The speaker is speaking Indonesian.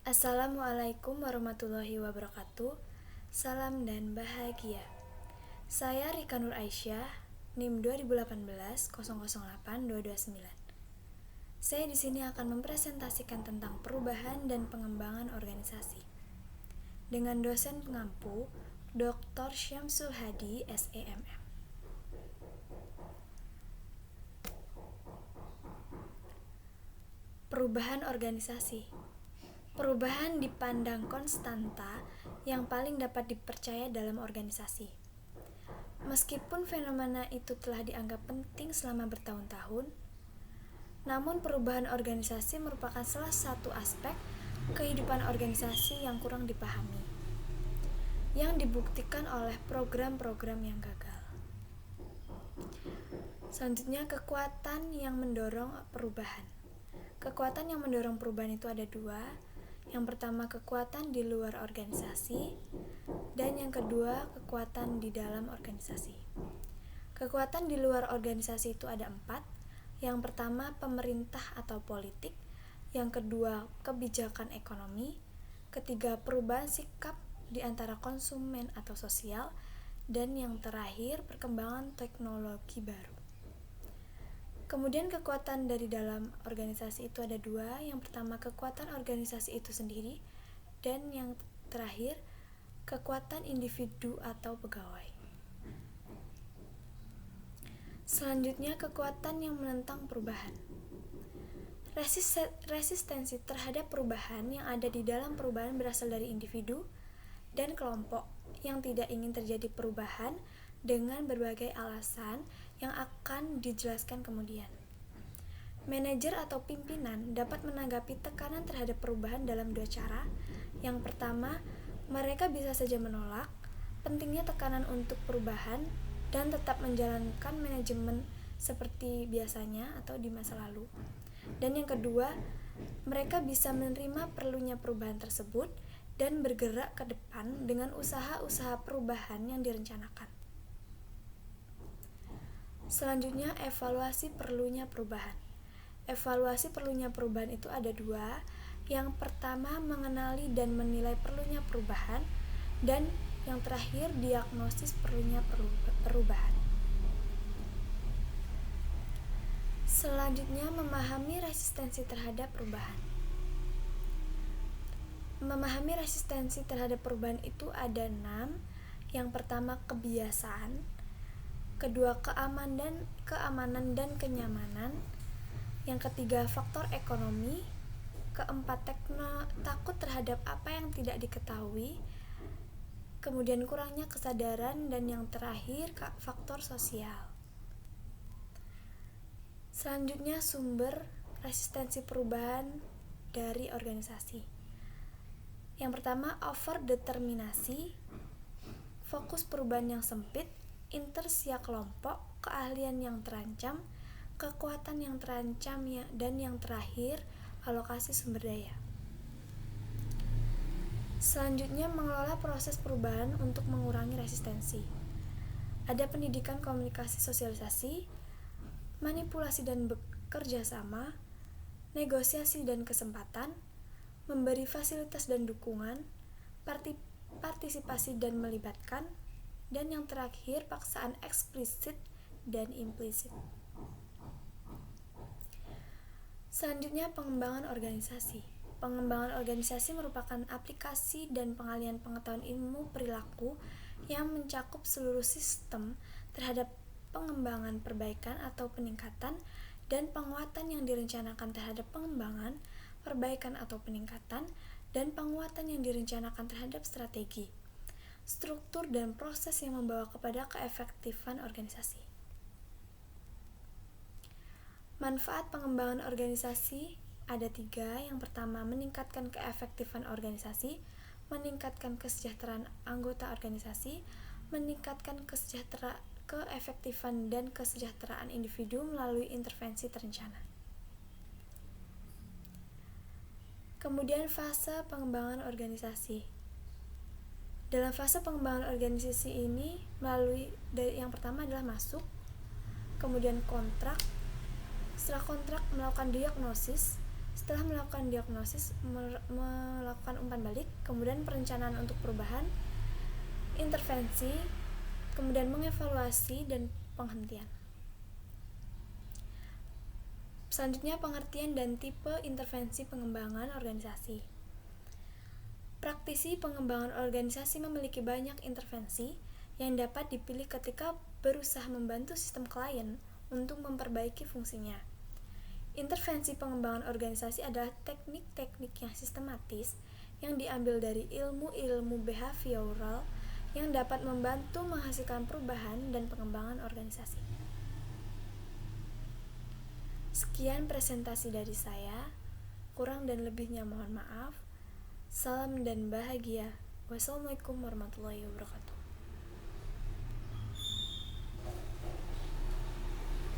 Assalamualaikum warahmatullahi wabarakatuh. Salam dan bahagia. Saya Rika Nur Aisyah, NIM 2018-008229. Saya di sini akan mempresentasikan tentang perubahan dan pengembangan organisasi dengan dosen pengampu Dr. Syamsul Hadi, SEMM. Perubahan organisasi. Perubahan dipandang konstanta yang paling dapat dipercaya dalam organisasi. Meskipun fenomena itu telah dianggap penting selama bertahun-tahun, namun perubahan organisasi merupakan salah satu aspek kehidupan organisasi yang kurang dipahami, yang dibuktikan oleh program-program yang gagal. Selanjutnya, kekuatan yang mendorong perubahan. Kekuatan yang mendorong perubahan itu ada dua. Yang pertama, kekuatan di luar organisasi, dan yang kedua, kekuatan di dalam organisasi. Kekuatan di luar organisasi itu ada 4. Yang pertama, pemerintah atau politik. Yang kedua, kebijakan ekonomi. Ketiga, perubahan sikap di antara konsumen atau sosial. Dan yang terakhir, perkembangan teknologi baru. Kemudian kekuatan dari dalam organisasi itu ada 2. Yang pertama, kekuatan organisasi itu sendiri, dan yang terakhir, kekuatan individu atau pegawai. Selanjutnya, kekuatan yang menentang perubahan. Resistensi terhadap perubahan yang ada di dalam perubahan berasal dari individu dan kelompok yang tidak ingin terjadi perubahan dengan berbagai alasan yang akan dijelaskan kemudian. Manajer atau pimpinan dapat menanggapi tekanan terhadap perubahan dalam 2 cara. Yang pertama, mereka bisa saja menolak pentingnya tekanan untuk perubahan dan tetap menjalankan manajemen seperti biasanya atau di masa lalu. Dan yang kedua, mereka bisa menerima perlunya perubahan tersebut dan bergerak ke depan dengan usaha-usaha perubahan yang direncanakan. Selanjutnya, evaluasi perlunya perubahan. Evaluasi perlunya perubahan itu ada 2. Yang pertama, mengenali dan menilai perlunya perubahan, dan yang terakhir, diagnosis perlunya perubahan. Selanjutnya, memahami resistensi terhadap perubahan. Memahami resistensi terhadap perubahan itu ada 6. Yang pertama, kebiasaan. Kedua, keamanan dan kenyamanan. Yang ketiga, faktor ekonomi. Keempat, takut terhadap apa yang tidak diketahui. Kemudian kurangnya kesadaran, dan yang terakhir, faktor sosial. Selanjutnya, sumber resistensi perubahan dari organisasi. Yang pertama, overdeterminasi, fokus perubahan yang sempit, inersia kelompok, keahlian yang terancam, kekuatan yang terancam, dan yang terakhir, alokasi sumber daya. Selanjutnya, mengelola proses perubahan untuk mengurangi resistensi. Ada pendidikan, komunikasi, sosialisasi, manipulasi dan bekerja sama, negosiasi dan kesempatan, memberi fasilitas dan dukungan, partisipasi dan melibatkan, dan yang terakhir, paksaan eksplisit dan implisit. Selanjutnya, pengembangan organisasi. Pengembangan organisasi merupakan aplikasi dan pengalihan pengetahuan ilmu perilaku yang mencakup seluruh sistem terhadap pengembangan, perbaikan atau peningkatan, dan penguatan yang direncanakan terhadap pengembangan, perbaikan atau peningkatan, dan penguatan yang direncanakan terhadap strategi, struktur, dan proses yang membawa kepada keefektifan organisasi. Manfaat pengembangan organisasi ada 3. Yang pertama, meningkatkan keefektifan organisasi, meningkatkan kesejahteraan anggota organisasi, meningkatkan keefektifan dan kesejahteraan individu melalui intervensi terencana. Kemudian, fase pengembangan organisasi. Dalam fase pengembangan organisasi ini yang pertama adalah masuk, kemudian kontrak. Setelah kontrak, melakukan diagnosis. Setelah melakukan diagnosis, melakukan umpan balik, kemudian perencanaan untuk perubahan, intervensi, kemudian mengevaluasi dan penghentian. Selanjutnya, pengertian dan tipe intervensi pengembangan organisasi. Praktisi pengembangan organisasi memiliki banyak intervensi yang dapat dipilih ketika berusaha membantu sistem klien untuk memperbaiki fungsinya. Intervensi pengembangan organisasi adalah teknik-teknik yang sistematis yang diambil dari ilmu-ilmu behavioral yang dapat membantu menghasilkan perubahan dan pengembangan organisasi. Sekian presentasi dari saya. Kurang dan lebihnya mohon maaf. Salam dan bahagia. Wassalamualaikum warahmatullahi wabarakatuh.